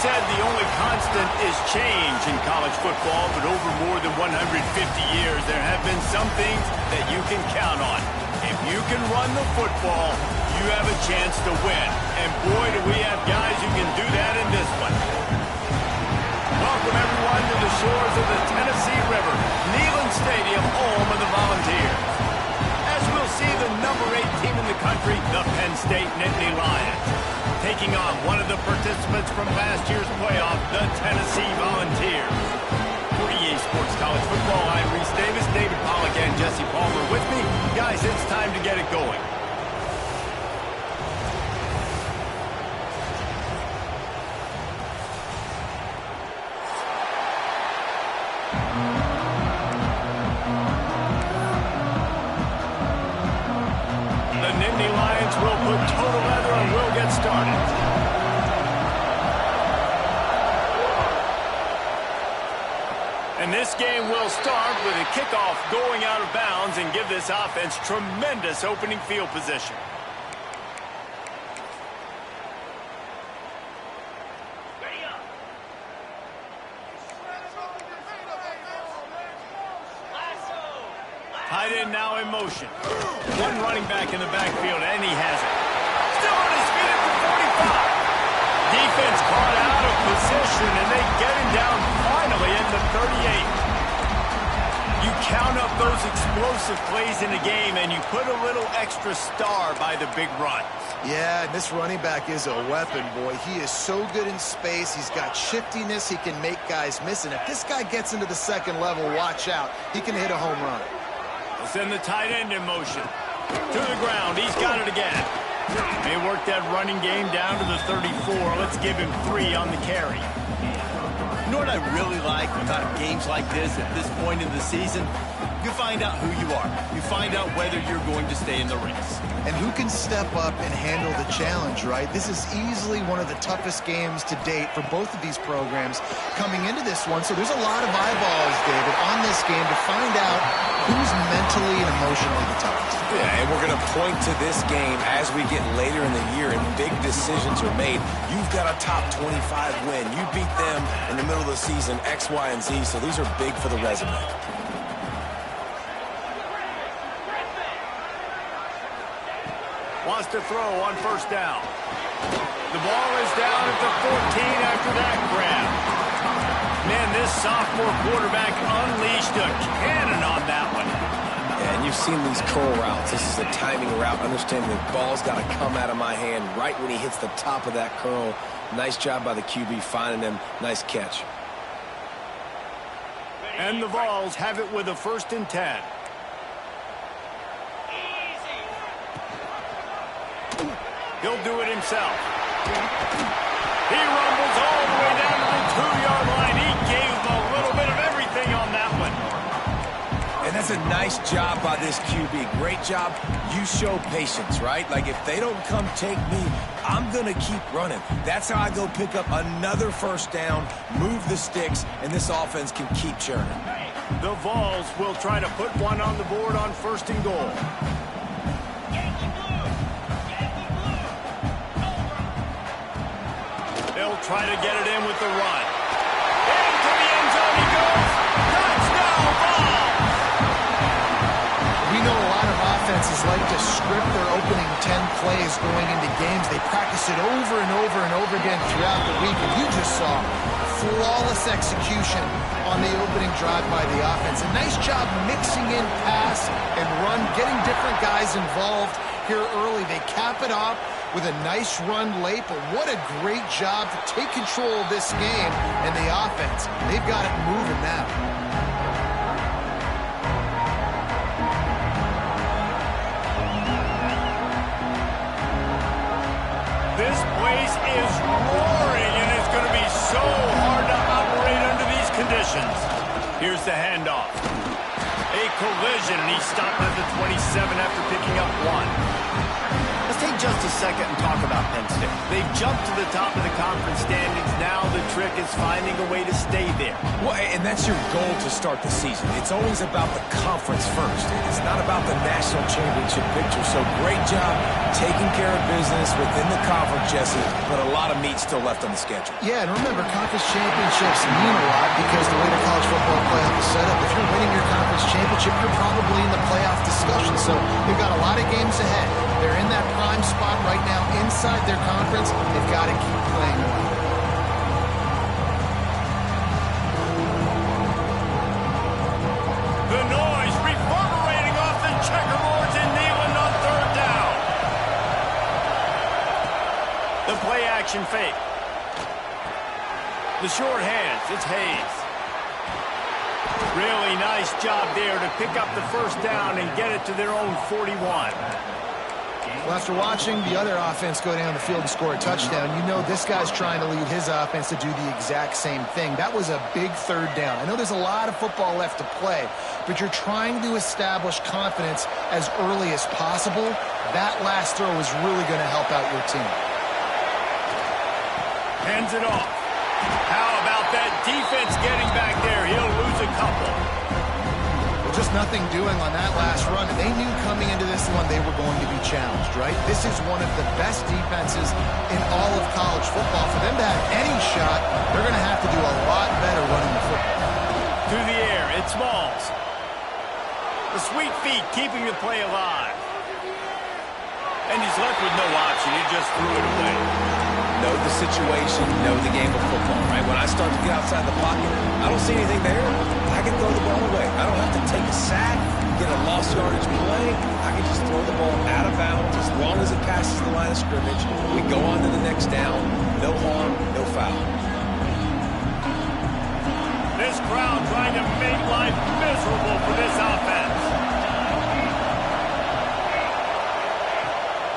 said the only constant is change in college football, but over more than 150 years, there have been some things that you can count on. If you can run the football, you have a chance to win. And boy, do we have guys who can do that in this one. Welcome, everyone, to the shores of the Tennessee River, Neyland Stadium, home of the Volunteers. As we'll see the number 8 team in the country, the Penn State Nittany Lions, taking on one of the participants from last year's playoff, the Tennessee Volunteers. For EA Sports College Football, I'm Reese Davis, David Pollack, and Jesse Palmer with me. Guys, it's time to get it going. The Nittany Lions will put total leather and will get started. And this game will start with a kickoff going out of bounds and give this offense tremendous opening field position. Tight end now in motion. One running back in the backfield, and he has it. Still on his feet at the 45. Defense caught out of position, and they get him down finally at the 38. You count up those explosive plays in the game, and you put a little extra star by the big runs. Yeah, this running back is a weapon, boy. He is so good in space. He's got shiftiness. He can make guys miss. And if this guy gets into the second level, watch out. He can hit a home run. We'll send the tight end in motion. To the ground. He's got it again. They work that running game down to the 34. Let's give him 3 on the carry. You know what I really like about games like this at this point in the season? You find out who you are. You find out whether you're going to stay in the race. And who can step up and handle the challenge, right? This is easily one of the toughest games to date for both of these programs coming into this one. So there's a lot of eyeballs, David, on this game to find out who's mentally and emotionally the toughest. Yeah, and we're going to point to this game as we get later in the year and big decisions are made. You've got a top 25 win. You beat them in the middle of the season, X, Y, and Z, so these are big for the resume. Wants to throw on first down. The ball is down at the 14 after that grab. Man, this sophomore quarterback unleashed a cannon on that one. Yeah, and you've seen these curl routes. This is a timing route. Understanding the ball's got to come out of my hand right when he hits the top of that curl. Nice job by the QB finding him. Nice catch. And the Vols have it with a 1st and 10. He'll do it himself. He rumbles all the way down to the 2-yard line. He gave a little bit of everything on that one. And that's a nice job by this QB. Great job. You show patience, right? Like, if they don't come take me, I'm going to keep running. That's how I go pick up another 1st down, move the sticks, and this offense can keep churning. The Vols will try to put one on the board on 1st and goal. They'll try to get it in with the run. Into the end zone he goes. Touchdown, Vols! We know a lot of offenses like to script their opening 10 plays going into games. They practice it over and over and over again throughout the week. And you just saw flawless execution on the opening drive by the offense. A nice job mixing in pass and run, getting different guys involved here early. They cap it off with a nice run late, but what a great job to take control of this game and the offense. They've got it moving now. This place is roaring, and it's going to be so hard to operate under these conditions. Here's the handoff. A collision, and he stopped at the 27 after picking up 1. Let's take just a second and talk about Penn State. They've jumped to the top of the conference standings. Now the trick is finding a way to stay there. Well, and that's your goal to start the season. It's always about the conference first. It's not about the national championship picture. So great job taking care of business within the conference, Jesse, but a lot of meat still left on the schedule. Yeah, and remember, conference championships mean a lot because the way the college football playoff is set up, if you're winning your conference championship, you're probably in the playoff discussion. So they've got a lot of games ahead. They're in that prime spot right now inside their conference. They've got to keep playing well. The noise reverberating off the checkerboards in Neyland on third down. The play action fake. The short hands, it's Hayes. Really nice job there to pick up the first down and get it to their own 41. Well, after watching the other offense go down the field and score a touchdown, you know this guy's trying to lead his offense to do the exact same thing. That was a big third down. I know there's a lot of football left to play, but you're trying to establish confidence as early as possible. That last throw is really going to help out your team. Hands it off. How about that defense getting back there? He'll lose a couple. Well, just nothing doing on that last run. They knew coming into this one they were going to be challenged, right? This is one of the best defenses in all of college football. For them to have any shot, they're going to have to do a lot better running the football. Through the air, it's Smalls. The sweet feet keeping the play alive. And he's left with no option. He just threw it away. Know the situation, know the game of football, right? When I start to get outside the pocket, I don't see anything there. I can throw the ball away. I don't have to take a sack, get a lost yardage play. I can just throw the ball out of bounds as long as it passes the line of scrimmage. We go on to the next down. No harm, no foul. This crowd trying to make life miserable for this offense.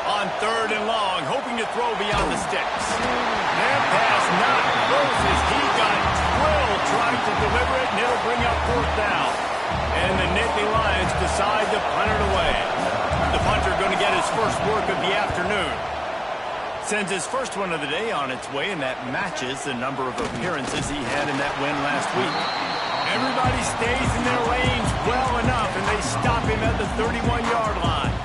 On third and long, hoping to throw beyond the sticks. Their pass not close as he got drilled trying to deliver it, and it'll bring up fourth down. And the Nittany Lions decide to punt it away. The punter going to get his first work of the afternoon. Sends his first one of the day on its way, and that matches the number of appearances he had in that win last week. Everybody stays in their lanes well enough, and they stop him at the 31-yard line.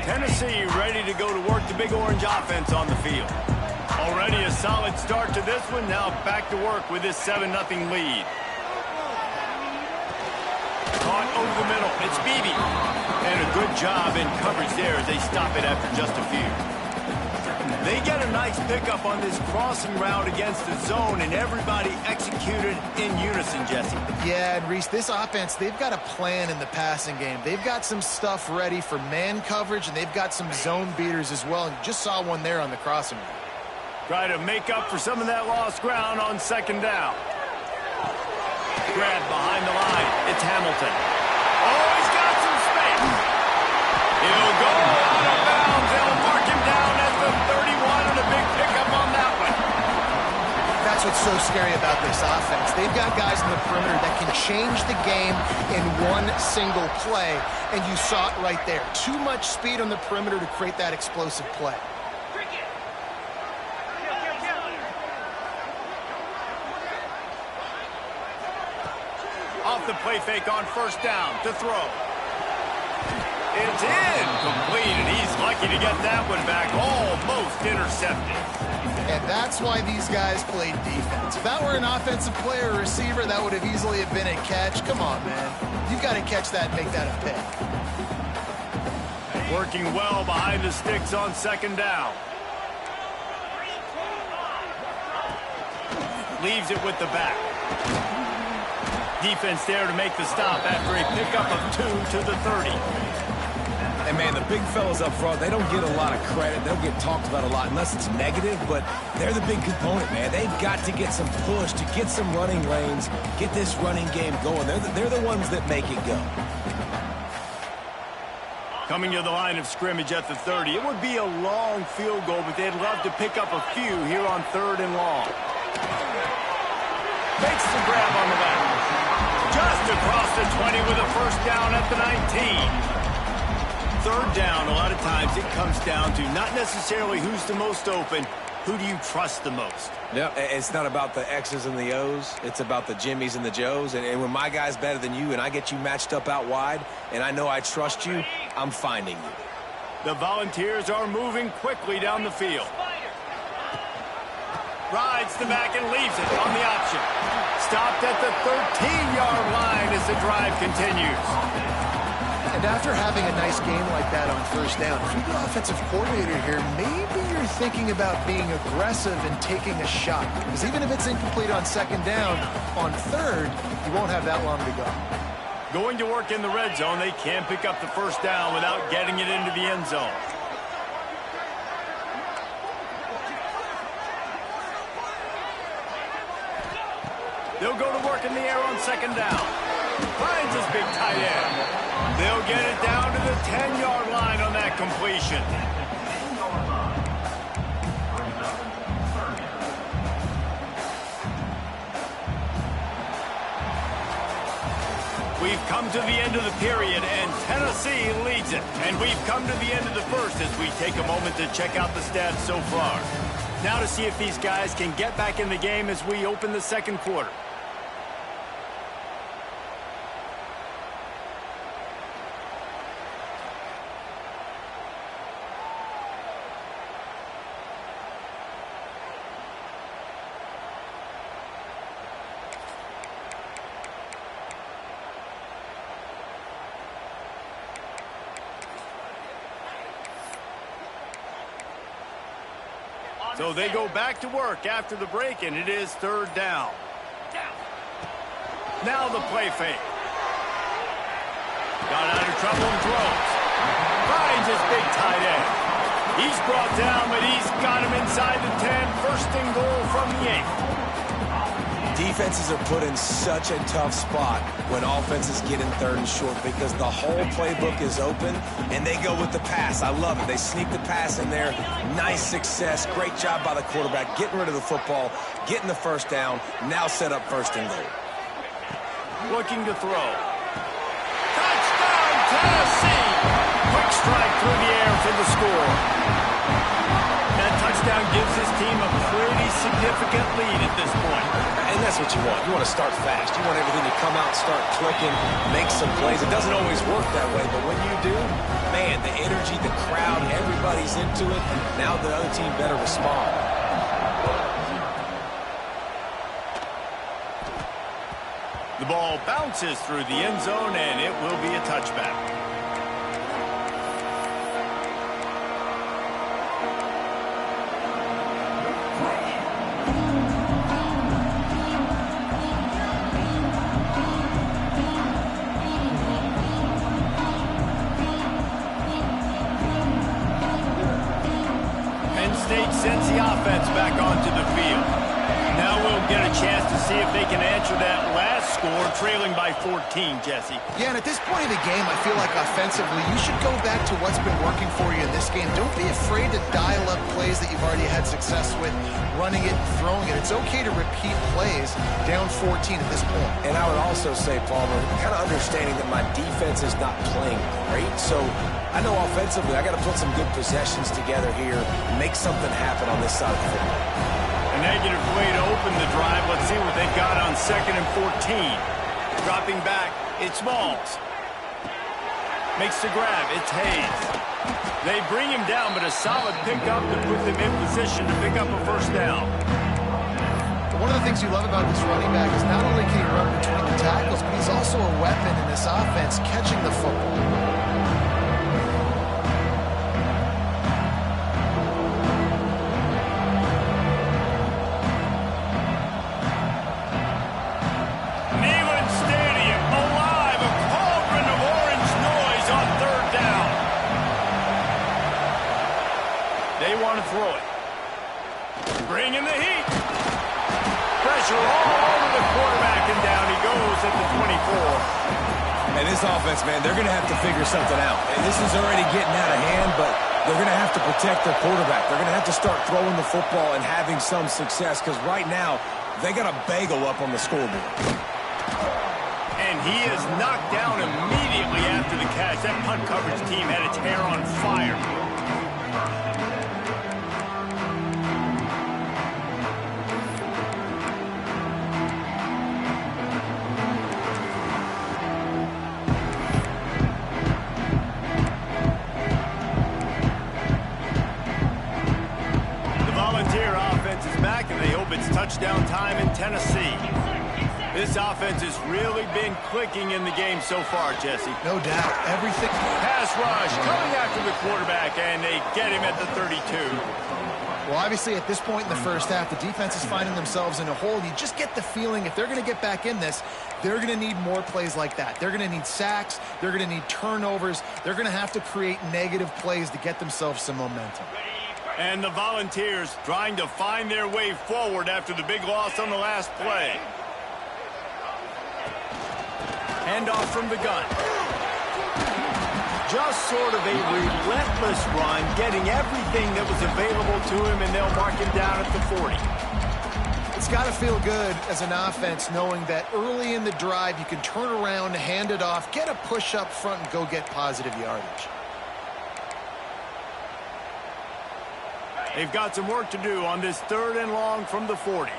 Tennessee ready to go to work the Big Orange offense on the field. Already a solid start to this one. Now back to work with this 7-0 lead. Caught over the middle. It's Beebe. And a good job in coverage there as they stop it after just a few. They get a nice pickup on this crossing route against the zone, and everybody executed in unison, Jesse. Yeah, and Reese, this offense, they've got a plan in the passing game. They've got some stuff ready for man coverage, and they've got some zone beaters as well. And you just saw one there on the crossing route. Try to make up for some of that lost ground on second down. Grab behind the line. It's Hamilton. Oh, he's got some space. He'll go out of bounds. They'll mark him down at the 31, and a big pickup on that one. That's what's so scary about this offense. They've got guys in the perimeter that can change the game in one single play, and you saw it right there. Too much speed on the perimeter to create that explosive play. Off the play fake on first down to throw. It's incomplete, and he's lucky to get that one back. Almost intercepted. And that's why these guys play defense. If that were an offensive player or receiver, that would have easily have been a catch. Come on, man. You've got to catch that and make that a pick. Working well behind the sticks on second down. Leaves it with the back. Defense there to make the stop after a pickup of 2 to the 30. And, man, the big fellas up front, they don't get a lot of credit. They don't get talked about a lot unless it's negative, but they're the big component, man. They've got to get some push, to get some running lanes, get this running game going. They're the ones that make it go. Coming to the line of scrimmage at the 30. It would be a long field goal, but they'd love to pick up a few here on third and long. Makes the grab on the back. Just across the 20 with a first down at the 19. Third down, a lot of times it comes down to not necessarily who's the most open, who do you trust the most? Yeah, it's not about the X's and the O's. It's about the Jimmys and the Joes. And when my guy's better than you and I get you matched up out wide and I know I trust you, I'm finding you. The Volunteers are moving quickly down the field. Rides the back and leaves it on the option. Stopped at the 13-yard line as the drive continues. And after having a nice game like that on first down, if you're the offensive coordinator here, maybe you're thinking about being aggressive and taking a shot. Because even if it's incomplete on second down, on third, you won't have that long to go. Going to work in the red zone, they can pick up the first down without getting it into the end zone. They'll go to work in the air on second down. Finds his big tight end. They'll get it down to the 10-yard line on that completion. We've come to the end of the period, and Tennessee leads it. And we've come to the end of the first as we take a moment to check out the stats so far. Now to see if these guys can get back in the game as we open the second quarter. So they go back to work after the break, and it is third down. Now the play fake. Got out of trouble and throws. Finds his big tight end. He's brought down, but he's got him inside the 10. First and goal from the 8. Defenses are put in such a tough spot when offenses get in third and short because the whole playbook is open and they go with the pass. I love it. They sneak the pass in there. Nice success. Great job by the quarterback getting rid of the football, getting the first down, now set up first and goal. Looking to throw. Touchdown, Tennessee! Quick strike through the air for the score. That touchdown gives his team a pretty significant lead at this point. And that's what you want. You want to start fast. You want everything to come out, start clicking, make some plays. It doesn't always work that way, but when you do, man, the energy, the crowd, everybody's into it. Now the other team better respond. The ball bounces through the end zone, and it will be a touchback. Sends the offense back onto the field. Now we'll get a chance to see if they can answer that last score, trailing by 14, Jesse. Yeah, and at this point in the game, I feel like offensively, you should go back to what's been working for you in this game. Don't be afraid to dial up plays that you've already had success with, running it and throwing it. It's okay to repeat plays down 14 at this point. And I would also say, Palmer, kind of understanding that my defense is not playing great, so I know offensively I got to put some good possessions together here, make something happen on this side of the football. A negative play to open the drive. Let's see what they've got on 2nd and 14. Dropping back, it's Smalls. Makes the grab, it's Hayes. They bring him down, but a solid pickup to put them in position to pick up a first down. One of the things you love about this running back is not only can he run between the tackles, but he's also a weapon in this offense, catching the football. Throw it. Bring in the heat. Pressure all over the quarterback, and down he goes at the 24. And this offense, man, they're going to have to figure something out. And this is already getting out of hand, but they're going to have to protect their quarterback. They're going to have to start throwing the football and having some success because right now They got a bagel up on the scoreboard. And he is knocked down immediately after the catch. That punt coverage team had its hair on fire. The Volunteer offense is back, and they hope it's touchdown time in Tennessee. This offense has really been clicking in the game so far, Jesse. No doubt. Everything. Pass rush coming after the quarterback, and they get him at the 32. Well, obviously, at this point in the first half, the defense is finding themselves in a hole. You just get the feeling if they're going to get back in this, they're going to need more plays like that. They're going to need sacks. They're going to need turnovers. They're going to have to create negative plays to get themselves some momentum. And the Volunteers trying to find their way forward after the big loss on the last play. Handoff from the gun. Just sort of a relentless run, getting everything that was available to him, and they'll mark him down at the 40. It's got to feel good as an offense knowing that early in the drive you can turn around, hand it off, get a push up front, and go get positive yardage. They've got some work to do on this 3rd and long from the 40.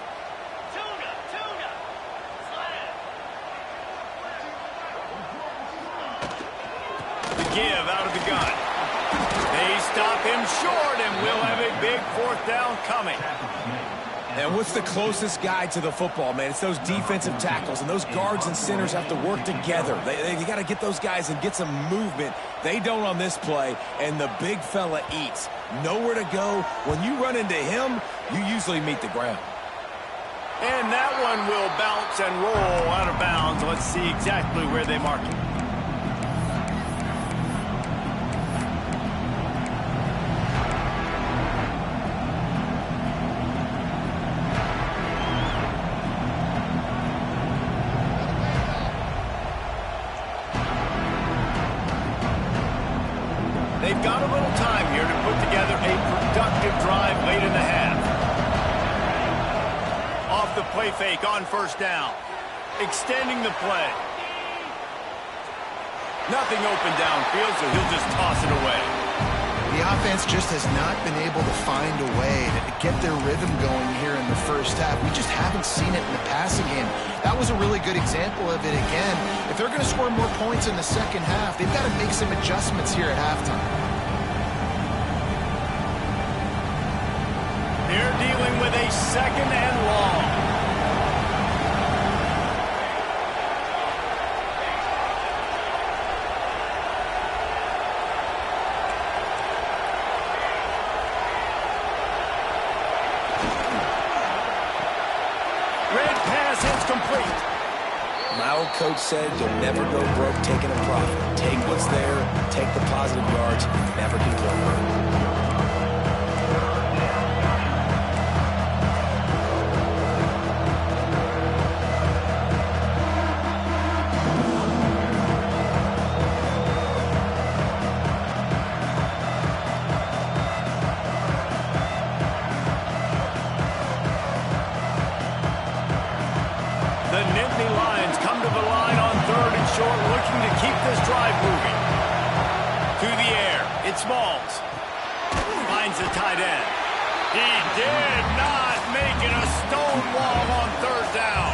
Give out of the gun. They stop him short, and we'll have a big 4th down coming. And what's the closest guy to the football, man? It's those defensive tackles, and those guards and centers have to work together. They got to get those guys and get some movement. They don't on this play, and the big fella eats. Nowhere to go. When you run into him, you usually meet the ground. And that one will bounce and roll out of bounds. Let's see exactly where they mark it. They've got a little time here to put together a productive drive late in the half. Off the play fake on 1st down. Extending the play. Nothing open downfield, so he'll just toss it away. The offense just has not been able to find a way to get their rhythm going here in the first half. We just haven't seen it in the passing game. That was a really good example of it again. If they're going to score more points in the second half, they've got to make some adjustments here at halftime. They're dealing with a 2nd and long. Complete. My old coach said you'll never go broke taking a profit. Take what's there, take the positive yards, never do wrong. The Nittany Lions come to the line on 3rd and short, looking to keep this drive moving. To the air, it's Smalls. Finds the tight end. He did not make it a stone wall on 3rd down.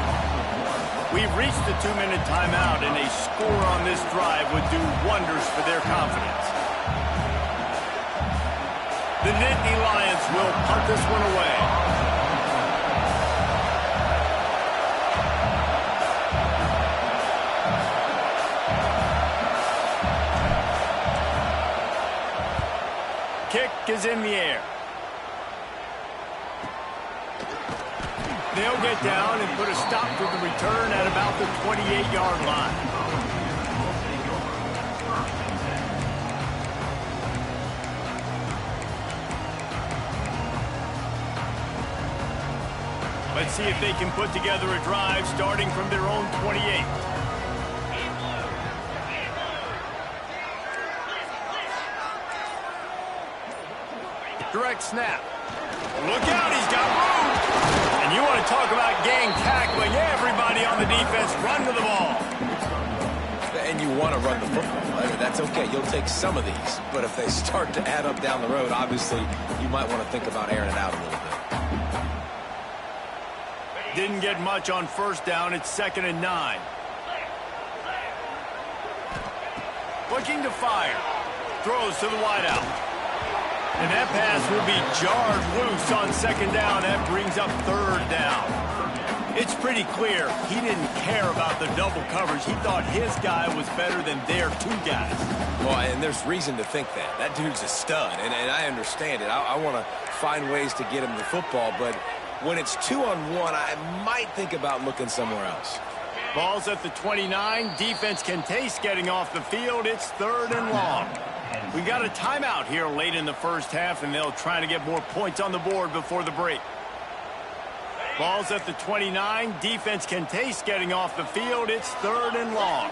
We've reached the 2-minute timeout, and a score on this drive would do wonders for their confidence. The Nittany Lions will punt this one away. Kick is in the air. They'll get down and put a stop to the return at about the 28-yard line. Let's see if they can put together a drive starting from their own 28. Direct snap. Look out, he's got room. And you want to talk about gang tackling, everybody on the defense run to the ball. And you want to run the football. That's okay. You'll take some of these. But if they start to add up down the road, obviously, you might want to think about airing it out a little bit. Didn't get much on first down. It's 2nd and 9. Looking to fire. Throws to the wideout. And that pass will be jarred loose on 2nd down. That brings up 3rd down. It's pretty clear he didn't care about the double coverage. He thought his guy was better than their 2 guys. Well, and there's reason to think that. That dude's a stud, and I understand it. I want to find ways to get him the football, but when it's 2-on-1, I might think about looking somewhere else. Ball's at the 29. Defense can taste getting off the field. It's 3rd and long. We got a timeout here late in the first half, and they'll try to get more points on the board before the break. Ball's at the 29. Defense can taste getting off the field. It's 3rd and long.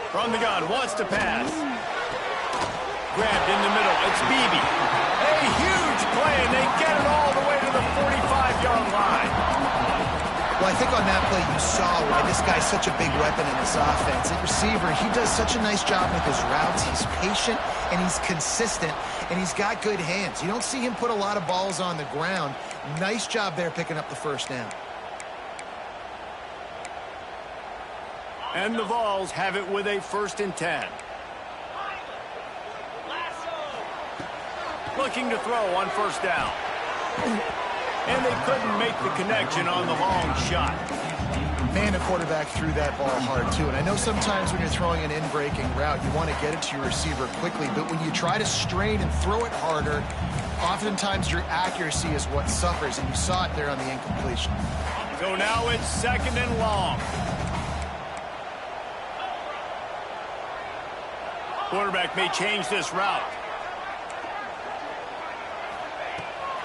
From the gun, wants to pass. Grabbed in the middle. It's Beebe. A huge play, and they get it all the way to the 45-yard line. Well, I think on that play you saw why this guy's such a big weapon in this offense. At receiver, he does such a nice job with his routes. He's patient, and he's consistent, and he's got good hands. You don't see him put a lot of balls on the ground. Nice job there picking up the first down. And the Vols have it with a 1st and 10. Looking to throw on first down. And they couldn't make the connection on the long shot. Man, the quarterback threw that ball hard, too. And I know sometimes when you're throwing an in-breaking route, you want to get it to your receiver quickly. But when you try to strain and throw it harder, oftentimes your accuracy is what suffers. And you saw it there on the incompletion. So now it's 2nd and long. Quarterback may change this route.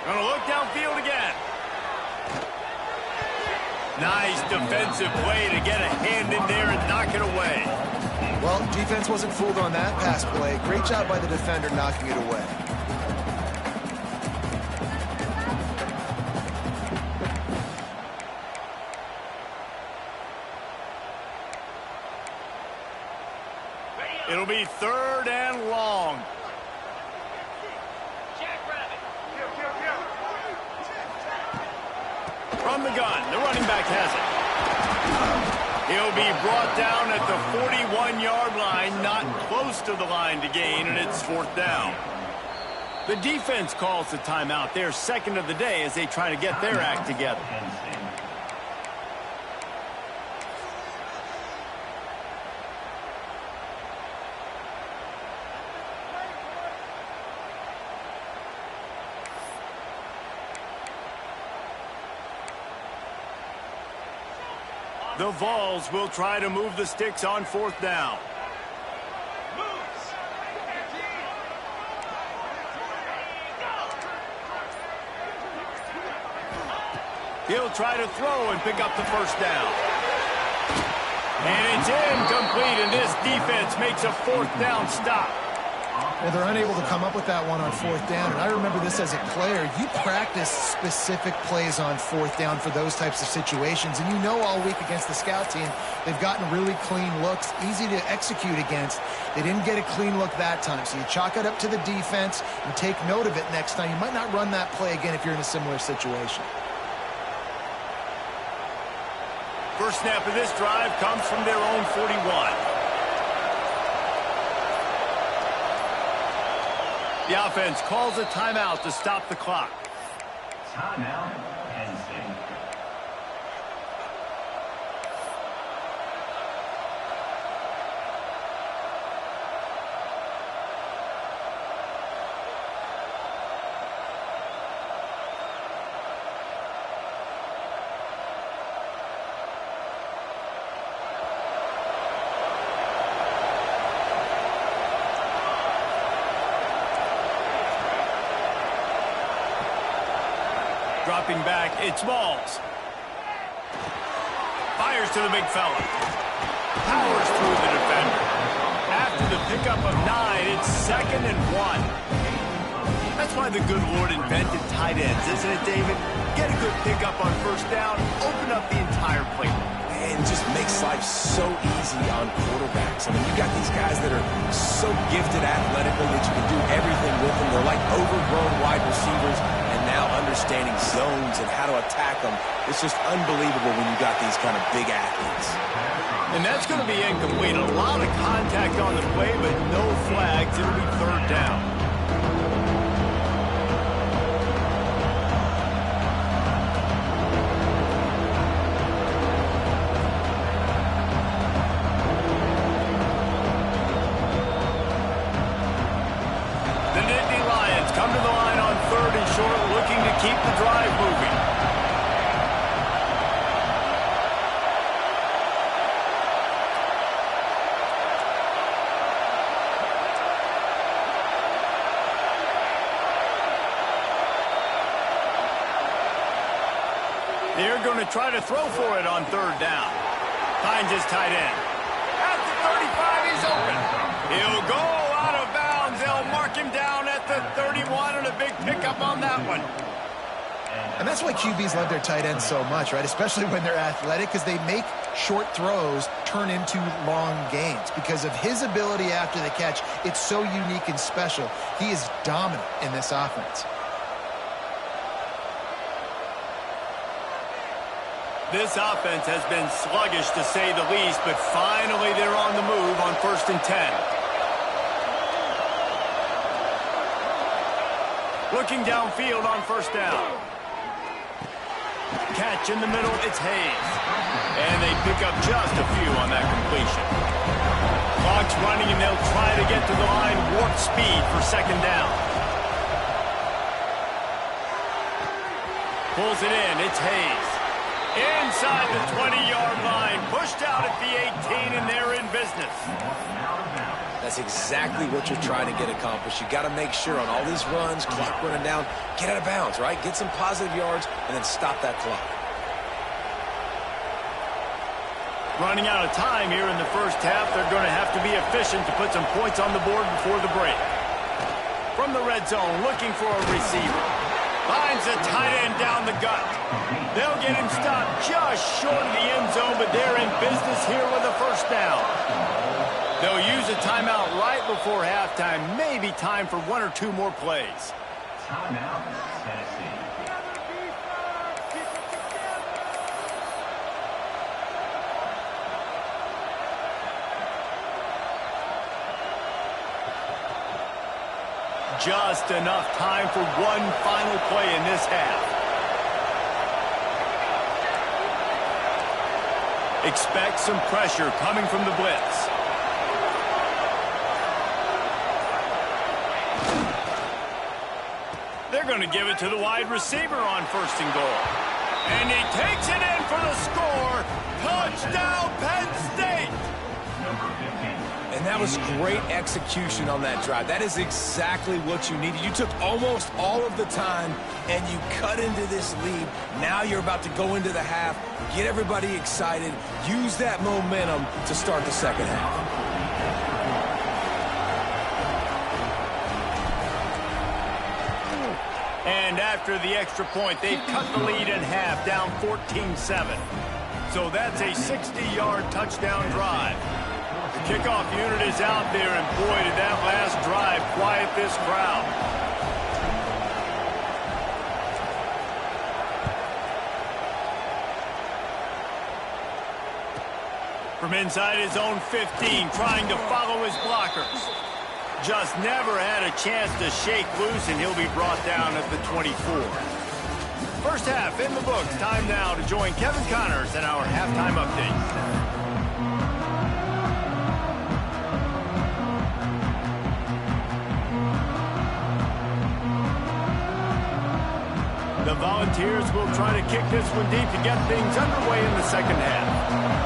Gonna look downfield again. Nice defensive play to get a hand in there and knock it away. Well, defense wasn't fooled on that pass play. Great job by the defender knocking it away. It'll be 3rd and long. From the gun, the running back has it. He'll be brought down at the 41-yard line, not close to the line to gain, and it's 4th down. The defense calls the timeout. They're 2nd of the day as they try to get their act together. The Vols will try to move the sticks on 4th down. He'll try to throw and pick up the first down. And it's incomplete, and this defense makes a 4th down stop. Well, they're unable to come up with that one on 4th down. And I remember this as a player. You practice specific plays on 4th down for those types of situations. And you know all week against the scout team, they've gotten really clean looks, easy to execute against. They didn't get a clean look that time. So you chalk it up to the defense and take note of it next time. You might not run that play again if you're in a similar situation. First snap of this drive comes from their own 41. The offense calls a timeout to stop the clock. Timeout, Penn State. Dropping back, it's Balls. Fires to the big fella. Powers through the defender. After the pickup of 9, it's 2nd and 1. That's why the good Lord invented tight ends, isn't it, David? Get a good pickup on first down, open up the entire playbook. And just makes life so easy on quarterbacks. I mean, you got these guys that are so gifted athletically that you can do everything with them. They're like overgrown wide receivers, and now understanding zones and how to attack them. It's just unbelievable when you got these kind of big athletes. And that's going to be incomplete. A lot of contact on the play, but no flags. It'll be third down. The Nittany Lions come to the line on third and short, looking to keep the drive moving. They're going to try to throw for it on third down. Finds his tight end. At the 35, he's open. He'll go out of bounds. They'll mark him down at the 31, and a big pickup on that one. And that's why QBs love their tight ends so much, right? Especially when they're athletic, because they make short throws turn into long gains. Because of his ability after the catch, it's so unique and special. He is dominant in this offense. This offense has been sluggish, to say the least, but finally they're on the move on 1st and 10. Looking downfield on first down. Catch in the middle, it's Hayes. And they pick up just a few on that completion. Clock's running, and they'll try to get to the line, warp speed for second down. Pulls it in, it's Hayes. Inside the 20-yard line, pushed out at the 18, and they're in business. That's exactly what you're trying to get accomplished. You got to make sure on all these runs, clock running down, get out of bounds, right? Get some positive yards, and then stop that clock. Running out of time here in the first half. They're going to have to be efficient to put some points on the board before the break. From the red zone, looking for a receiver. Finds a tight end down the gut. They'll get him stopped just short of the end zone, but they're in business here with a first down. They'll use a timeout right before halftime. Maybe time for one or two more plays. Timeout, Tennessee. Just enough time for one final play in this half. Expect some pressure coming from the blitz. They're going to give it to the wide receiver on 1st and goal. And he takes it in for the score. Touchdown, Penn State! And that was great execution on that drive. That is exactly what you needed. You took almost all of the time, and you cut into this lead. Now you're about to go into the half, get everybody excited, use that momentum to start the second half. And after the extra point, they've cut the lead in half, down 14-7. So that's a 60-yard touchdown drive. The kickoff unit is out there, and boy, did that last drive quiet this crowd. From inside his own 15, trying to follow his blockers. Just never had a chance to shake loose, and he'll be brought down at the 24. First half in the books. Time now to join Kevin Connors in our halftime update. The Volunteers will try to kick this one deep to get things underway in the second half.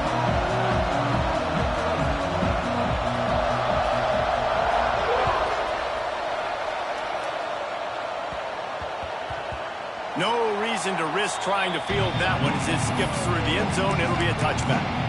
No reason to risk trying to field that one as it skips through the end zone. It'll be a touchback.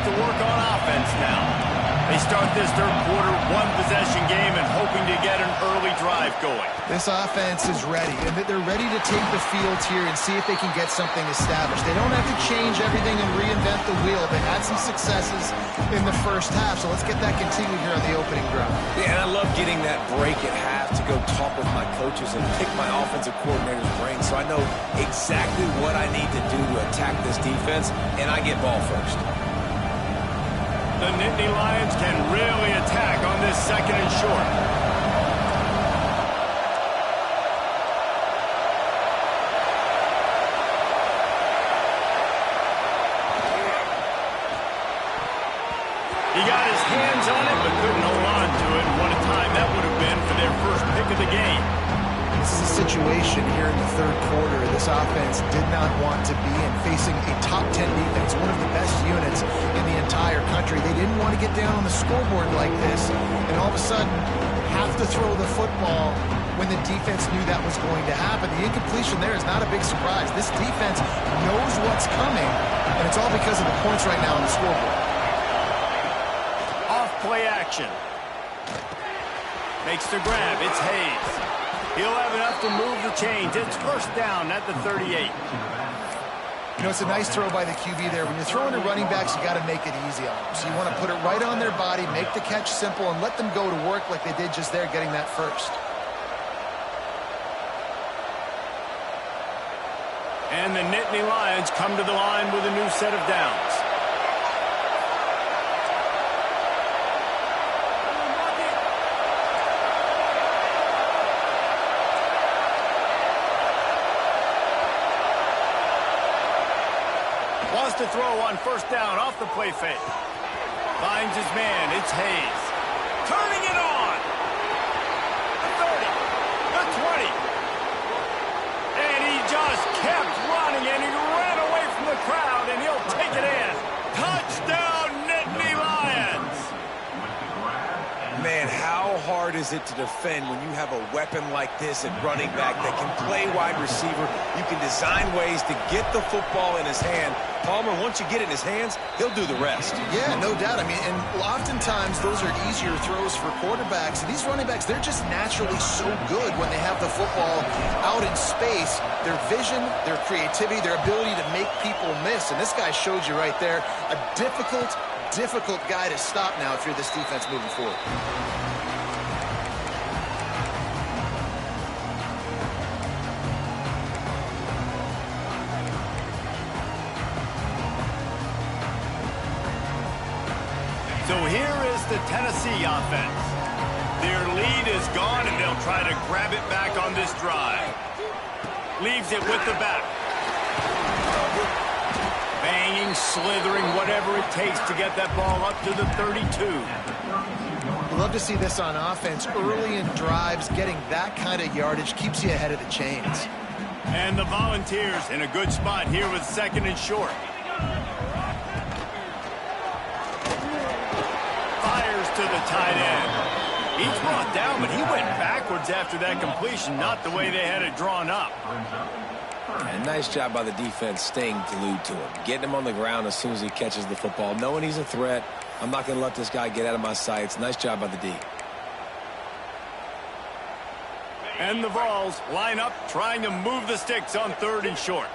to work on offense now. They start this third quarter one-possession game and hoping to get an early drive going. This offense is ready, and they're ready to take the field here and see if they can get something established. They don't have to change everything and reinvent the wheel. They had some successes in the first half, so let's get that continued here on the opening drive. Yeah, and I love getting that break at half to go talk with my coaches and pick my offensive coordinator's brain so I know exactly what I need to do to attack this defense, and I get ball first. The Nittany Lions can really attack on this second and short. He got his hands on it, but couldn't hold on to it. What a time that would have been for their first pick of the game. This is a situation here in the third quarter this offense did not want to be in, facing a top 10 defense, one of the best units in the entire country. They didn't want to get down on the scoreboard like this, and all of a sudden have to throw the football when the defense knew that was going to happen. The incompletion there is not a big surprise. This defense knows what's coming, and it's all because of the points right now on the scoreboard. Off play action. Makes the grab. It's Hayes. He'll have enough to move the chains. It's first down at the 38. You know, it's a nice throw by the QB there. When you're throwing to running backs, you got to make it easy on them. So you want to put it right on their body, make the catch simple, and let them go to work like they did just there, getting that first. And the Nittany Lions come to the line with a new set of downs. Wants to throw on first down off the play fake. Finds his man. It's Hayes. Turning it on. The 30. The 20. And he just kept running, and he ran away from the crowd, and he'll take it in. Touchdown, Nittany Lions. Man, how hard is it to defend when you have a weapon like this at running back that can play wide receiver? You can design ways to get the football in his hand. Palmer, once you get it in his hands, he'll do the rest. Yeah, no doubt. I mean, and oftentimes those are easier throws for quarterbacks. And these running backs, they're just naturally so good when they have the football out in space. Their vision, their creativity, their ability to make people miss. And this guy showed you right there, a difficult guy to stop now if you're this defense moving forward. So here is the Tennessee offense. Their lead is gone, and they'll try to grab it back on this drive. Leaves it with the back. Banging, slithering, whatever it takes to get that ball up to the 32. You love to see this on offense. Early in drives, getting that kind of yardage keeps you ahead of the chains. And the Volunteers in a good spot here with second and short. To the tight end. He's brought down, but he went backwards after that completion, not the way they had it drawn up. And nice job by the defense staying glued to him, getting him on the ground as soon as he catches the football, knowing he's a threat. I'm not going to let this guy get out of my sights. Nice job by the D. And the Vols line up, trying to move the sticks on third and short.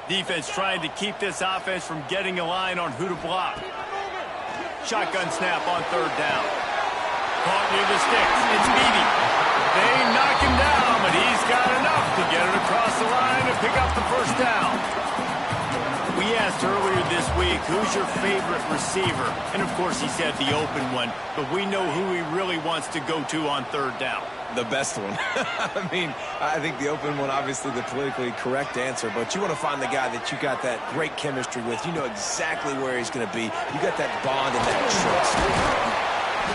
Defense trying to keep this offense from getting a line on who to block. Shotgun snap on third down. Caught near the sticks. It's Beatty. They knock him down, but he's got enough to get it across the line and pick up the first down. We asked earlier this week, who's your favorite receiver? And, of course, he said the open one, but we know who he really wants to go to on third down. The best one. I mean, I think the open one, obviously the politically correct answer, but you want to find the guy that you got that great chemistry with. You know exactly where he's going to be. You got that bond and that trust.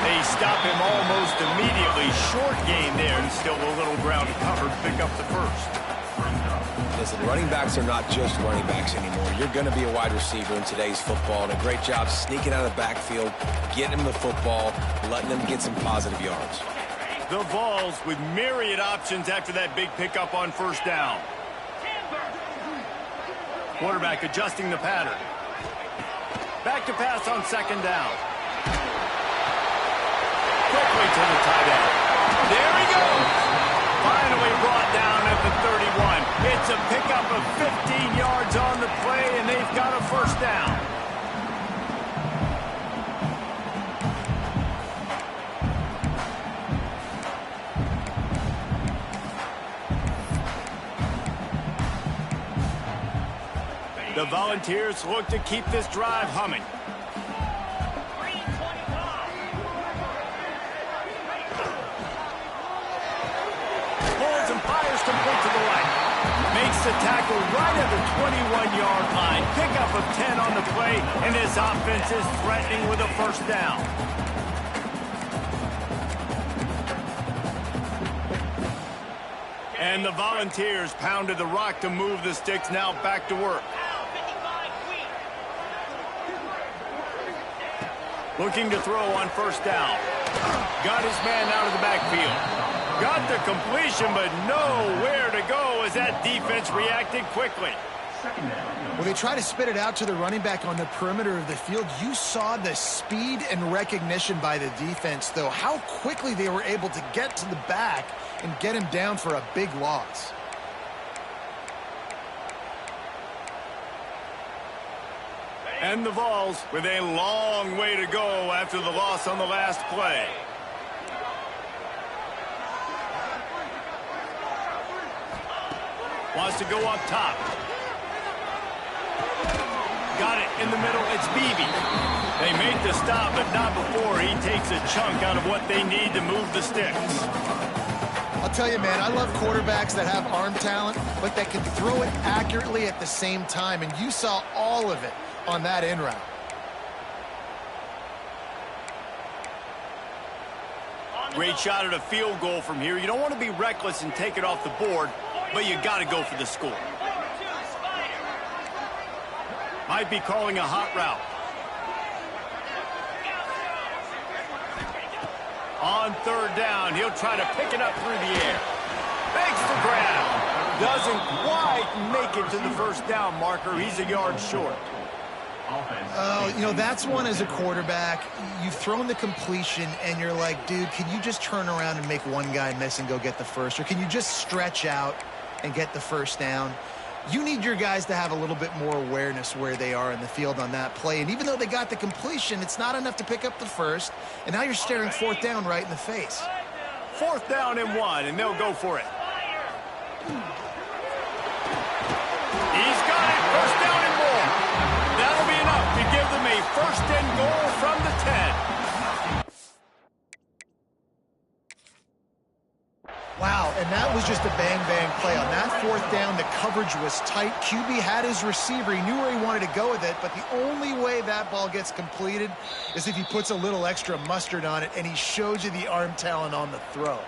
They stop him almost immediately. Short gain there, and still a little ground to cover to pick up the first. Listen, running backs are not just running backs anymore. You're going to be a wide receiver in today's football, and a great job sneaking out of the backfield, getting them the football, letting them get some positive yards. The Vols with myriad options after that big pickup on first down. Quarterback adjusting the pattern. Back to pass on second down. Quickly to the tight end. There he goes. Finally brought down at the 31. It's a pickup of 15 yards on the play, and they've got a first down. The Volunteers look to keep this drive humming. Pulls and fires complete to the right. Makes the tackle right at the 21-yard line. Pickup of 10 on the play, and this offense is threatening with a first down. And the Volunteers pounded the rock to move the sticks, now back to work. Looking to throw on first down. Got his man out of the backfield. Got the completion, but nowhere to go as that defense reacted quickly. Well, they try to spit it out to the running back on the perimeter of the field. You saw the speed and recognition by the defense, though, how quickly they were able to get to the back and get him down for a big loss. And the Vols with a long way to go after the loss on the last play. Wants to go up top. Got it in the middle. It's Beebe. They make the stop, but not before he takes a chunk out of what they need to move the sticks. I'll tell you, man, I love quarterbacks that have arm talent, but that can throw it accurately at the same time, and you saw all of it on that in route. Great shot at a field goal from here. You don't want to be reckless and take it off the board, but you got to go for the score. Might be calling a hot route. On third down, he'll try to pick it up through the air. Makes the grab. Doesn't quite make it to the first down marker. He's a yard short. Oh, you know, that's one as a quarterback. You've thrown the completion, and you're like, dude, can you just turn around and make one guy miss and go get the first? Or can you just stretch out and get the first down? You need your guys to have a little bit more awareness where they are in the field on that play. And even though they got the completion, it's not enough to pick up the first. And now you're staring fourth down right in the face. Fourth down and 1, and they'll go for it. He's got it. First down and more. That'll be enough to give them a first and goal from the 10. Wow, and that was just a bang-bang play. On that fourth down, the coverage was tight. QB had his receiver. He knew where he wanted to go with it, but the only way that ball gets completed is if he puts a little extra mustard on it, and he shows you the arm talent on the throw.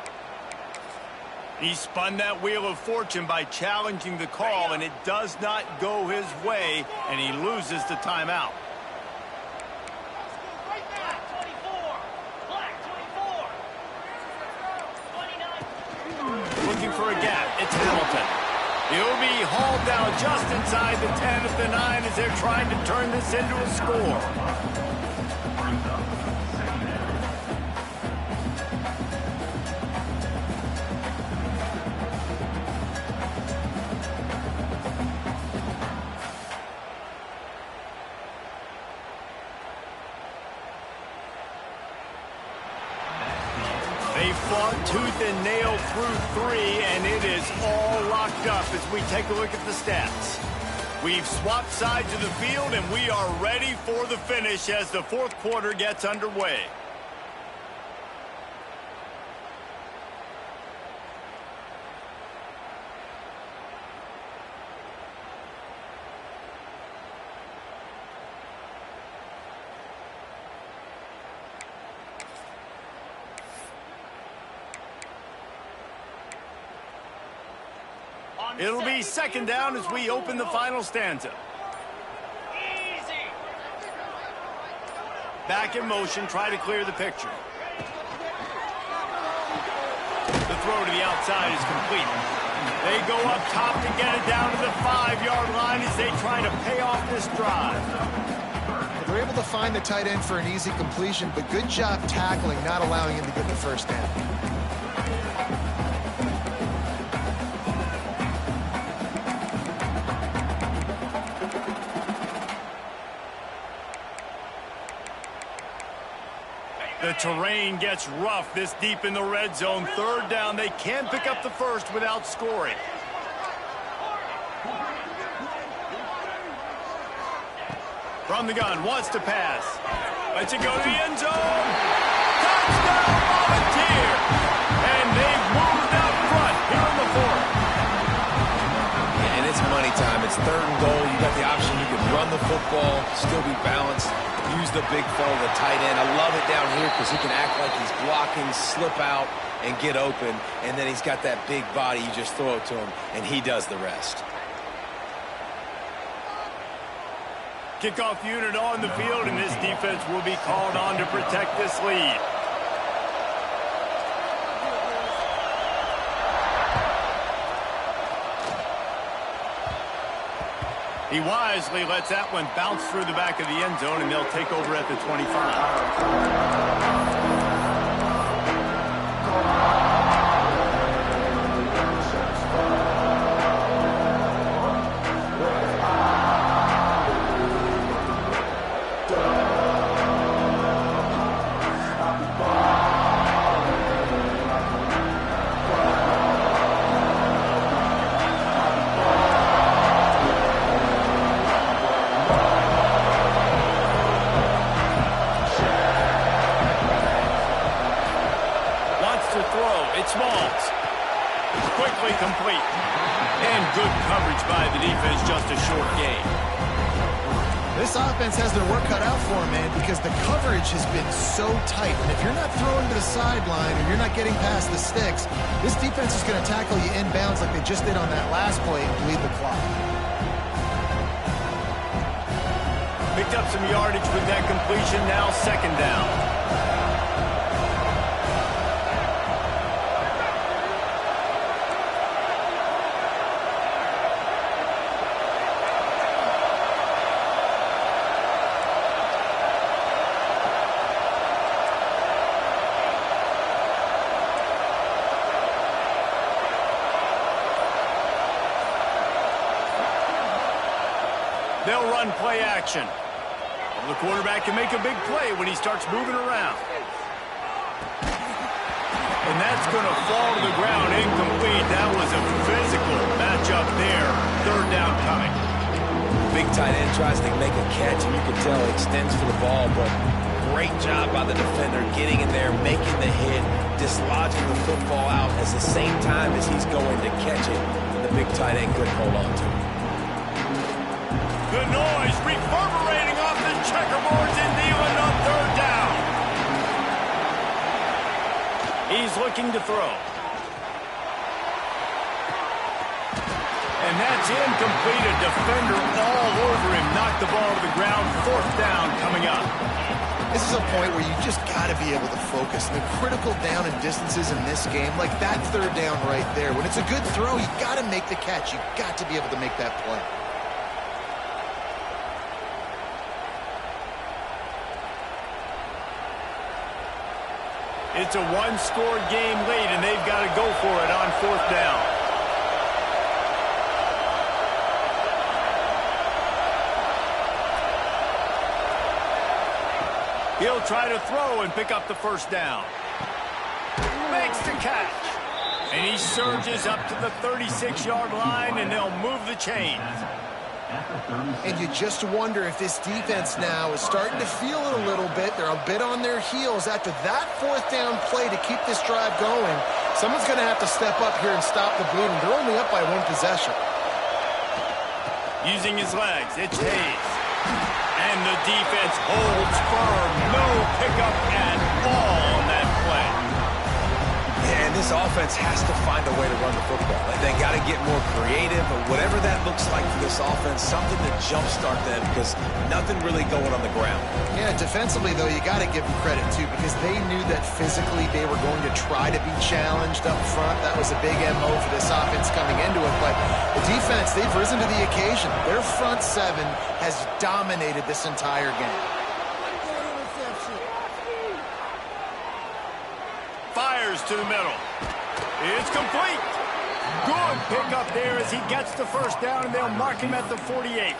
He spun that wheel of fortune by challenging the call, and it does not go his way, and he loses the timeout. Looking for a gap. It's Hamilton. He'll be hauled down just inside the 10 at the 9 as they're trying to turn this into a score. They fought tooth and nail through 3, and it is all locked up as we take a look at the stats. We've swapped sides of the field, and we are ready for the finish as the fourth quarter gets underway. It'll be second down as we open the final stanza. Back in motion, try to clear the picture. The throw to the outside is complete. They go up top to get it down to the 5-yard line as they try to pay off this drive. They're able to find the tight end for an easy completion, but good job tackling, not allowing him to get the first down. The terrain gets rough this deep in the red zone. Third down, they can pick up the first without scoring. From the gun, wants to pass. Lets it go to the end zone. Touchdown, Volunteers! And they've moved out front here in the fourth. And it's money time. It's third and goal. You got the option. You can run the football, still be balanced. Use the big fella, the tight end. I love it down here because he can act like he's blocking, slip out, and get open. And then he's got that big body. You just throw it to him, and he does the rest. Kickoff unit on the field, and this defense will be called on to protect this lead. He wisely lets that one bounce through the back of the end zone, and they'll take over at the 25. Quickly complete. And good coverage by the defense, just a short gain. This offense has their work cut out for them, man, because the coverage has been so tight. And if you're not throwing to the sideline or you're not getting past the sticks, this defense is going to tackle you inbounds like they just did on that last play and bleed the clock. Picked up some yardage with that completion, now second down. They'll run play action. The quarterback can make a big play when he starts moving around. And that's going to fall to the ground incomplete. That was a physical matchup there. Third down coming. Big tight end tries to make a catch, and you can tell he extends for the ball, but great job by the defender getting in there, making the hit, dislodging the football out at the same time as he's going to catch it. And the big tight end couldn't hold on to it. The noise reverberating off the checkerboards and Thielen on third down. He's looking to throw. And that's incomplete. A defender all over him. Knocked the ball to the ground. Fourth down coming up. This is a point where you just got to be able to focus. The critical down and distances in this game, like that third down right there. When it's a good throw, you got to make the catch. You got to be able to make that play. It's a one-score game lead, and they've got to go for it on fourth down. He'll try to throw and pick up the first down. Makes the catch. And he surges up to the 36-yard line, and they'll move the chains. And you just wonder if this defense now is starting to feel it a little bit. They're a bit on their heels after that fourth down play to keep this drive going. Someone's going to have to step up here and stop the bleeding. They're only up by one possession. Using his legs, it's Hayes. And the defense holds firm. No pickup at all on that play. And this offense has to find a way to run the football. They got to get more creative, or whatever that looks like for this offense, something to jumpstart them because nothing really going on the ground. Yeah, defensively, though, you got to give them credit, too, because they knew that physically they were going to try to be challenged up front. That was a big MO for this offense coming into it. But the defense, they've risen to the occasion. Their front seven has dominated this entire game. Fires to the middle. It's complete. Good pickup there as he gets the first down, and they'll mark him at the 48.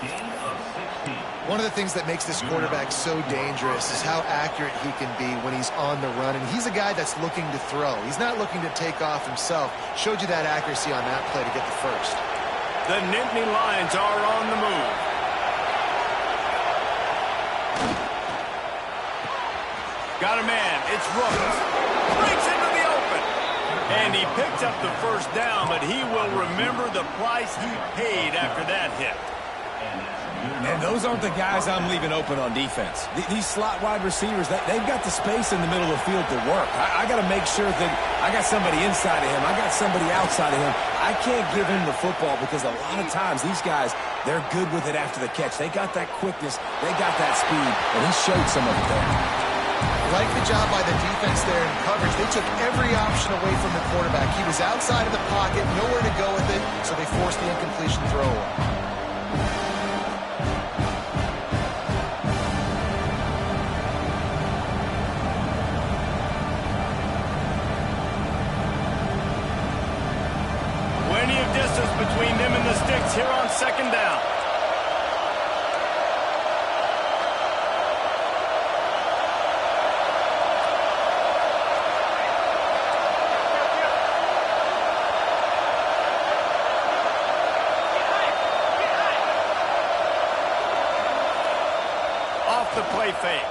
One of the things that makes this quarterback so dangerous is how accurate he can be when he's on the run. And he's a guy that's looking to throw. He's not looking to take off himself. Showed you that accuracy on that play to get the first. The Nittany Lions are on the move. Got a man. It's Rooks. Breaks into the open. And he picks up the first down, but he will remember the price he paid after that hit. And those aren't the guys I'm leaving open on defense. These slot wide receivers, they've got the space in the middle of the field to work. I got to make sure that I got somebody inside of him. I got somebody outside of him. I can't give him the football because a lot of times these guys, they're good with it after the catch. They got that quickness. They got that speed, and he showed some of it there. Like the job by the defense there in coverage. They took every option away from the quarterback. He was outside of the pocket, nowhere to go with it, so they forced the incompletion throw away. Plenty of distance between them and the sticks here on second down. Off the play fake.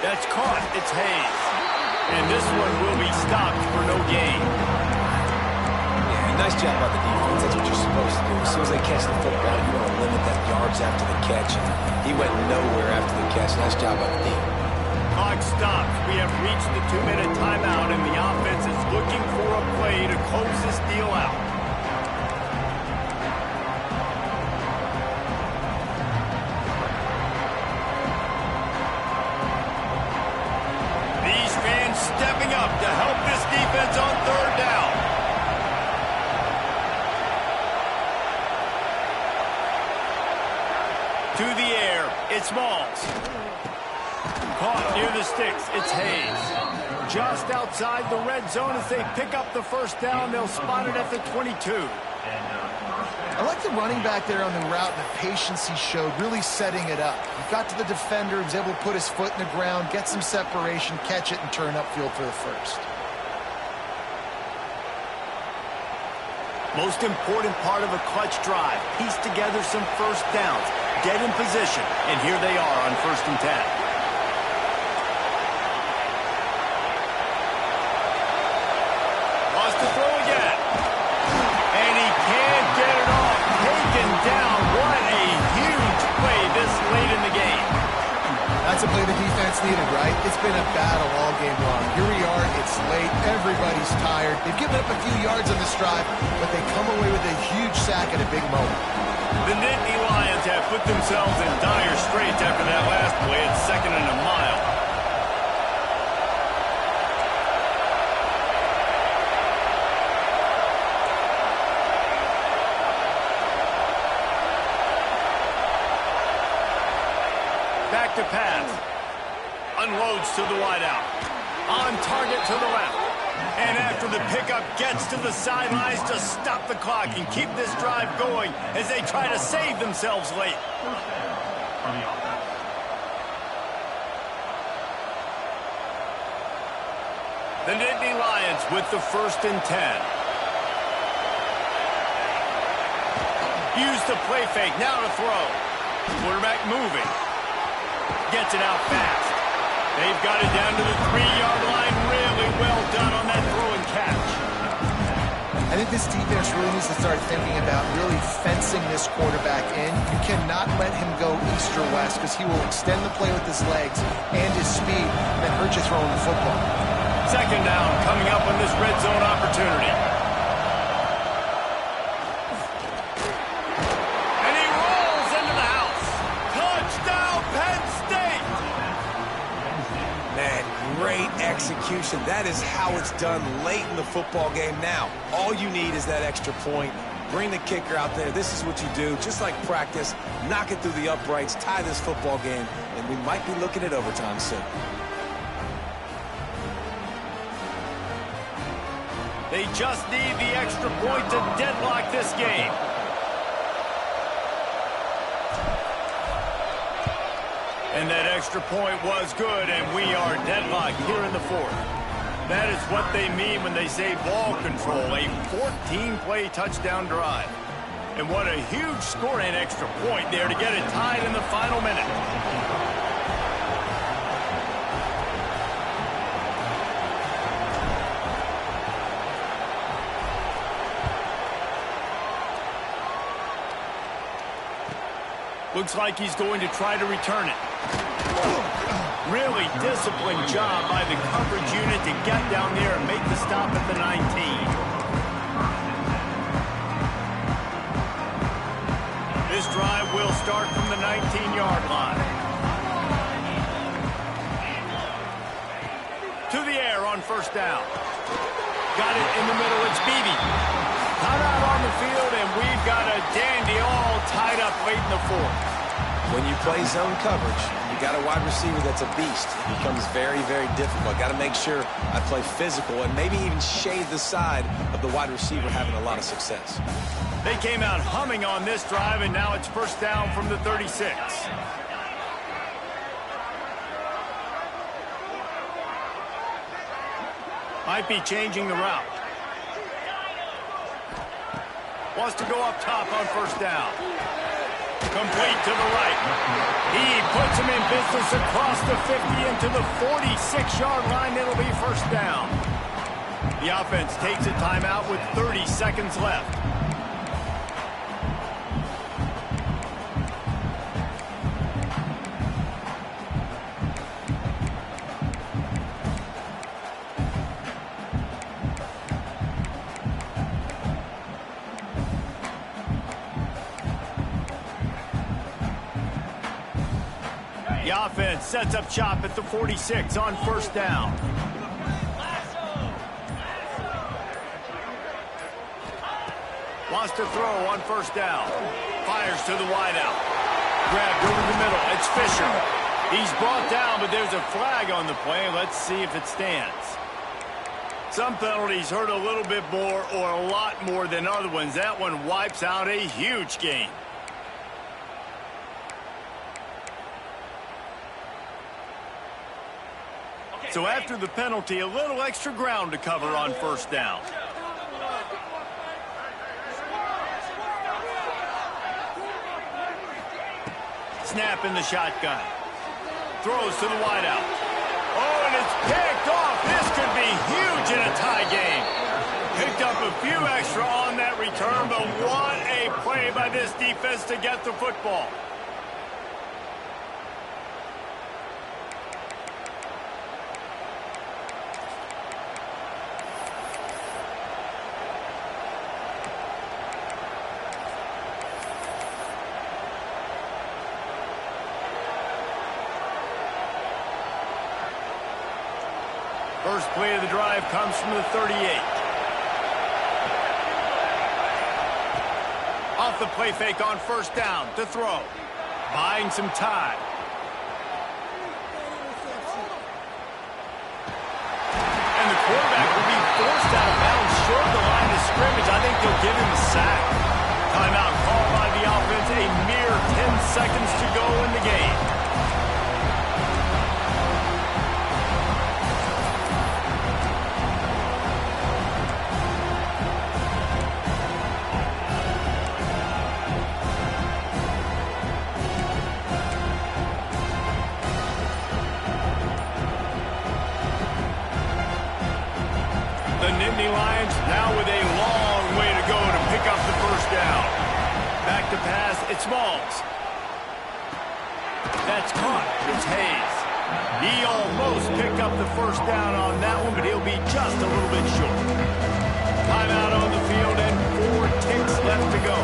That's caught. It's Hayes. And this one will be stopped for no gain. Nice job by the defense. That's what you're supposed to do. As soon as they catch the football, you want to limit that yards after the catch. He went nowhere after the catch. Nice job by the D. Clock stops. We have reached the 2-minute timeout, and the offense is looking for a play to close this deal out. These fans stepping up to help this defense on third down. To the air, it's Malls. Caught near the sticks, it's Hayes. Just outside the red zone as they pick up the first down. They'll spot it at the 22. I like the running back there on the route and the patience he showed, really setting it up. He got to the defender, he was able to put his foot in the ground, get some separation, catch it, and turn upfield for the first. Most important part of a clutch drive, piece together some first downs, get in position, and here they are on 1st and 10. Wants to throw again. And he can't get it off. Taken down. What a huge play this late in the game. That's a play the defense needed, right? It's been a battle all game long. Here we are, it's late, everybody's tired. They've given up a few yards on this drive, but they come away with a huge sack at a big moment. The Nittany Lions have put themselves in dire straits after that last play at 2nd and a mile. Back to pass. Unloads to the wideout. On target to the left. And after the pickup, gets to the sidelines to stop the clock and keep this drive going as they try to save themselves late. The Nittany Lions with the 1st and 10. Use the play fake, now to throw. Quarterback moving. Gets it out fast. They've got it down to the 3-yard line. Really well done on that throw and catch. I think this defense really needs to start thinking about really fencing this quarterback in. You cannot let him go east or west because he will extend the play with his legs and his speed and then hurt you throwing the football. 2nd down coming up on this red zone opportunity. substitution. That is how it's done late in the football game now. All you need is that extra point. Bring the kicker out there. This is what you do. Just like practice, knock it through the uprights, tie this football game, and we might be looking at overtime soon. They just need the extra point to deadlock this game. And that extra point was good, and we are deadlocked here in the fourth. That is what they mean when they say ball control, a 14-play touchdown drive. And what a huge score and extra point there to get it tied in the final minute. Looks like he's going to try to return it. Really disciplined job by the coverage unit to get down there and make the stop at the 19. This drive will start from the 19-yard line. To the air on first down. Got it in the middle. It's Beebe. Not out on the field, and we've got a dandy all tied up late in the fourth. When you play zone coverage, you got a wide receiver that's a beast. It becomes very, very difficult. Got to make sure I play physical and maybe even shade the side of the wide receiver having a lot of success. They came out humming on this drive, and now it's first down from the 36. Might be changing the route. Wants to go up top on first down. Complete to the right. He puts him in business across the 50 into the 46-yard line. It'll be first down. The offense takes a timeout with 30 seconds left. The offense sets up shop at the 46 on first down. Wants to throw on first down. Fires to the wideout. Grabbed over the middle. It's Fisher. He's brought down, but there's a flag on the play. Let's see if it stands. Some penalties hurt a little bit more or a lot more than other ones. That one wipes out a huge game. So after the penalty, a little extra ground to cover on first down. Snap in the shotgun. Throws to the wideout. Oh, and it's picked off. This could be huge in a tie game. Picked up a few extra on that return, but what a play by this defense to get the football. First play of the drive comes from the 38. Off the play fake on first down to throw. Buying some time. And the quarterback will be forced out of bounds short of the line of scrimmage. I think they'll give him a sack. Timeout called by the offense. A mere 10 seconds to go in the game. Nittany Lions now with a long way to go to pick up the first down. Back to pass, it's Smalls. That's caught, it's Hayes. He almost picked up the first down on that one, but he'll be just a little bit short. Timeout on the field and 4 ticks left to go.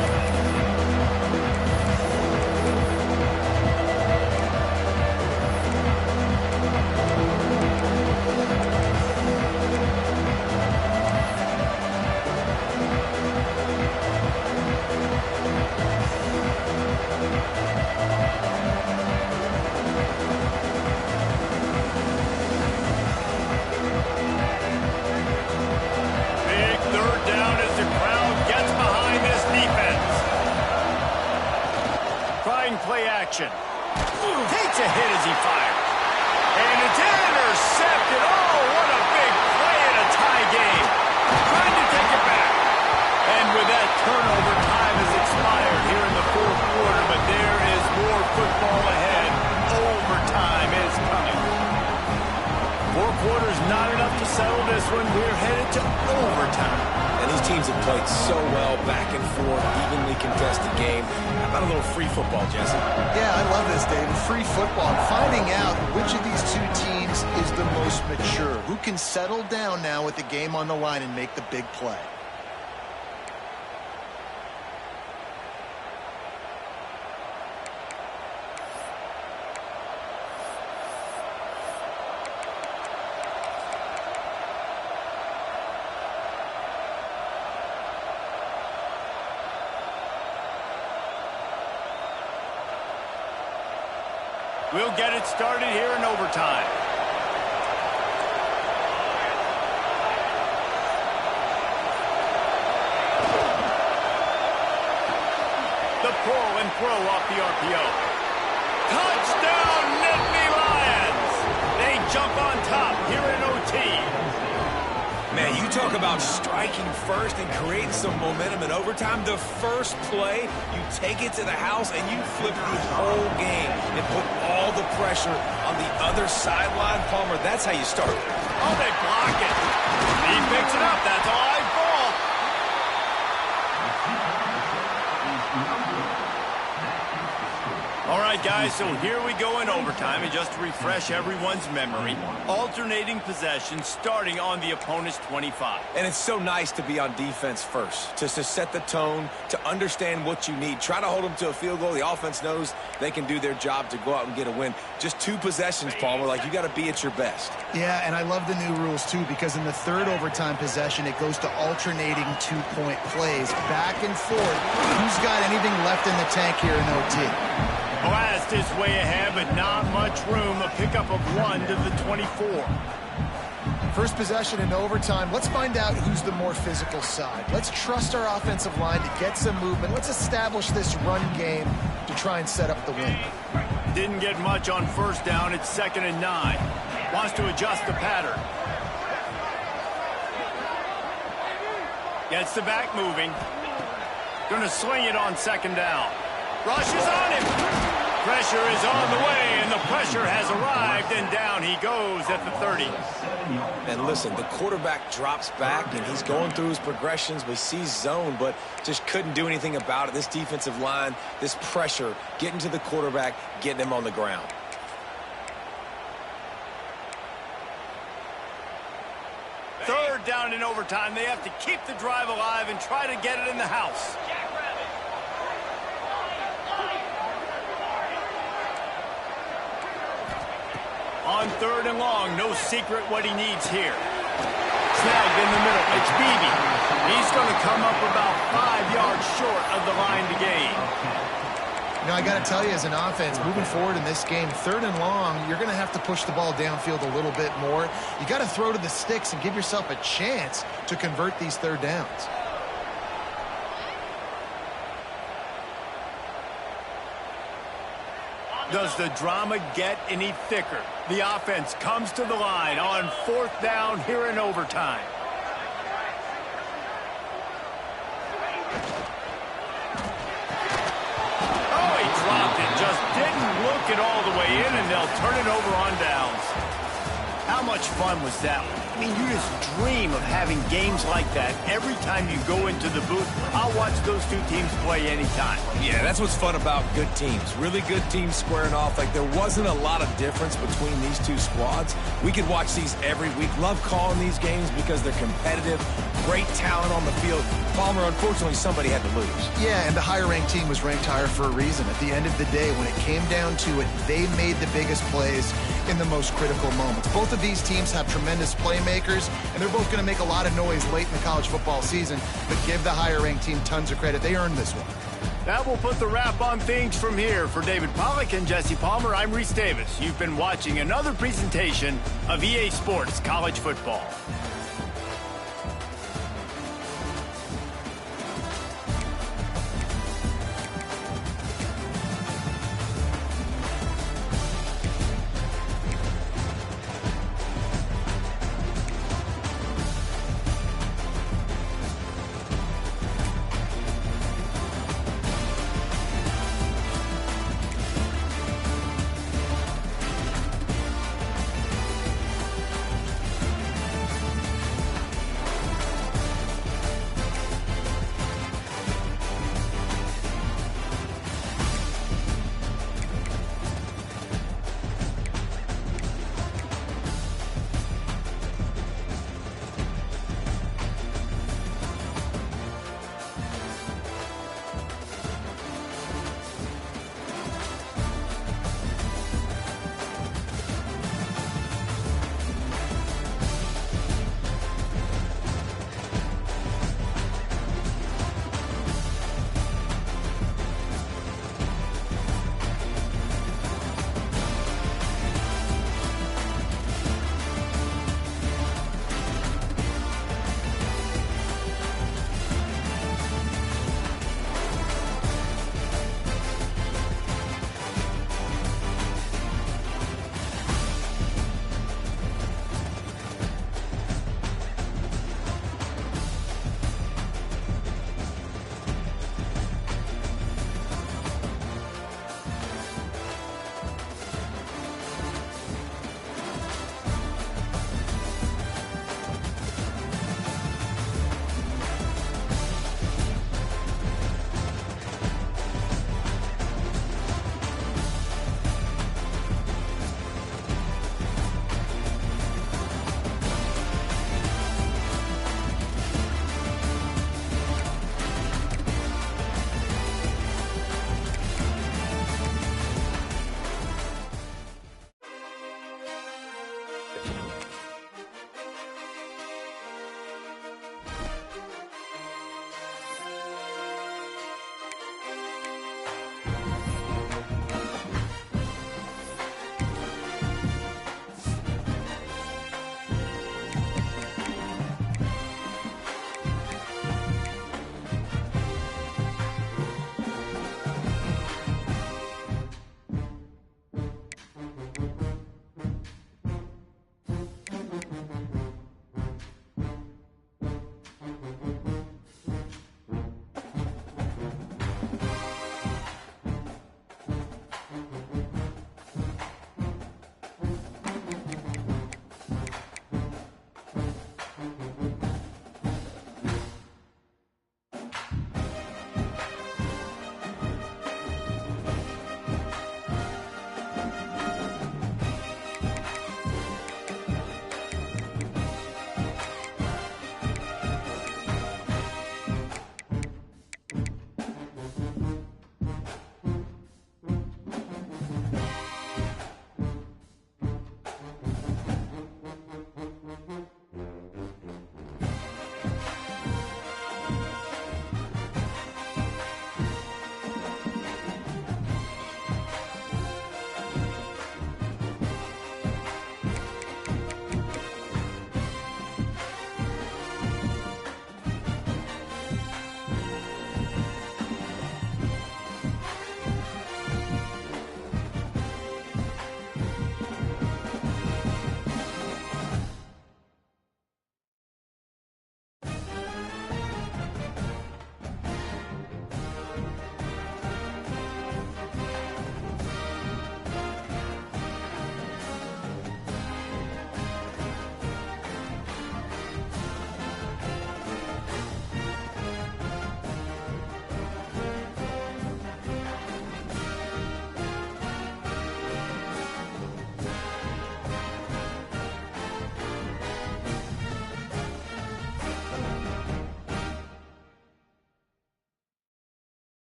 Played so well, back and forth, evenly contested game. How about a little free football, Jesse? Yeah, I love this, David. Free football. Finding out which of these two teams is the most mature. Who can settle down now with the game on the line and make the big play. We'll get it started here in overtime. The pull and throw off the RPO. Touchdown, Nittany Lions! They jump on top here in OT. Man, you talk about striking first and creating some momentum in overtime. The first play, you take it to the house and you flip the whole game and put all the pressure on the other sideline. Palmer, that's how you start. Oh, they block it. He picks it up. That's all I ball. All right, guys, so here we go in overtime. And just to refresh everyone's memory, alternating possession starting on the opponent's 25. And it's so nice to be on defense first, just to set the tone, to understand what you need. Try to hold them to a field goal. The offense knows they can do their job to go out and get a win. Just 2 possessions, Palmer. Like, you got to be at your best. Yeah, and I love the new rules, too, because in the third overtime possession, it goes to alternating 2-point plays, back and forth. Who's got anything left in the tank here in OT? Blast is way ahead, but not much room. A pickup of 1 to the 24. First possession in overtime. Let's find out who's the more physical side. Let's trust our offensive line to get some movement. Let's establish this run game to try and set up the win. Didn't get much on first down. It's 2nd and 9. Wants to adjust the pattern. Gets the back moving. Gonna swing it on 2nd down. Rush is on him. Pressure is on the way, and the pressure has arrived, and down he goes at the 30. And listen, the quarterback drops back, and he's going through his progressions. We see zone, but just couldn't do anything about it. This defensive line, this pressure, getting to the quarterback, getting him on the ground. Third down in overtime. They have to keep the drive alive and try to get it in the house. On 3rd and long, no secret what he needs here. Snagged in the middle, it's Beebe. He's going to come up about 5 yards short of the line to gain. You know, I got to tell you, as an offense, moving forward in this game, 3rd and long, you're going to have to push the ball downfield a little bit more. You got to throw to the sticks and give yourself a chance to convert these 3rd downs. Does the drama get any thicker? The offense comes to the line on 4th down here in overtime. Oh, he dropped it. Just didn't look it all the way in, and they'll turn it over on downs. How much fun was that? I mean, you just dream of having games like that every time you go into the booth. I'll watch those two teams play anytime. Yeah, that's what's fun about good teams. Really good teams squaring off. Like, there wasn't a lot of difference between these two squads. We could watch these every week. Love calling these games because they're competitive. Great talent on the field. Palmer, unfortunately, somebody had to lose. Yeah, and the higher-ranked team was ranked higher for a reason. At the end of the day, when it came down to it, they made the biggest plays in the most critical moments. Both of these teams have tremendous playmakers, and they're both going to make a lot of noise late in the college football season, but give the higher-ranked team tons of credit. They earned this one. That will put the wrap on things from here. For David Pollack and Jesse Palmer, I'm Reese Davis. You've been watching another presentation of EA Sports College Football.